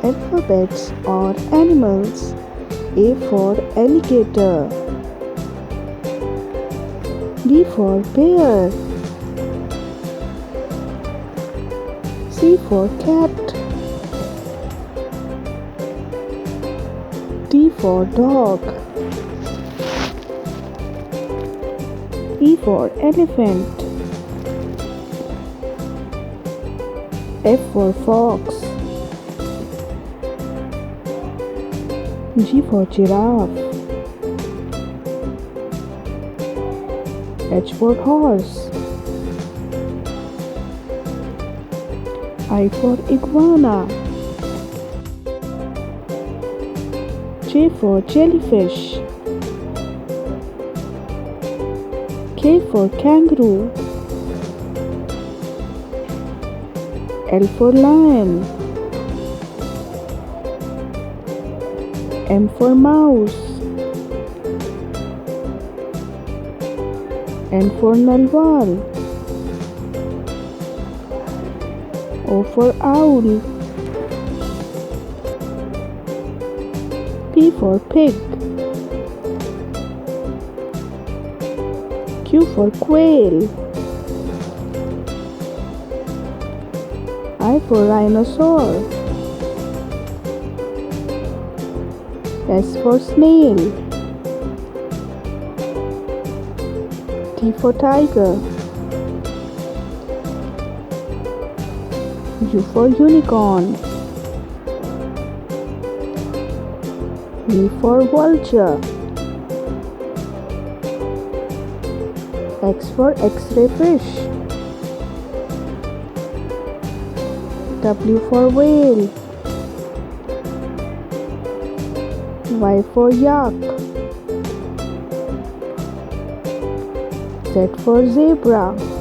Alphabets or animals. A for alligator. B for bear. C for cat. D for dog. E for elephant. F for fox. G for giraffe. H for horse. I for iguana. J for jellyfish. K for kangaroo. L for lion. M for mouse. N for narwhal. O for owl. P for pig. Q for quail. I for rhinoceros. S for snail. T for tiger. U for unicorn. V for vulture. X for X-ray fish. W for whale. Y for yak. Z for zebra.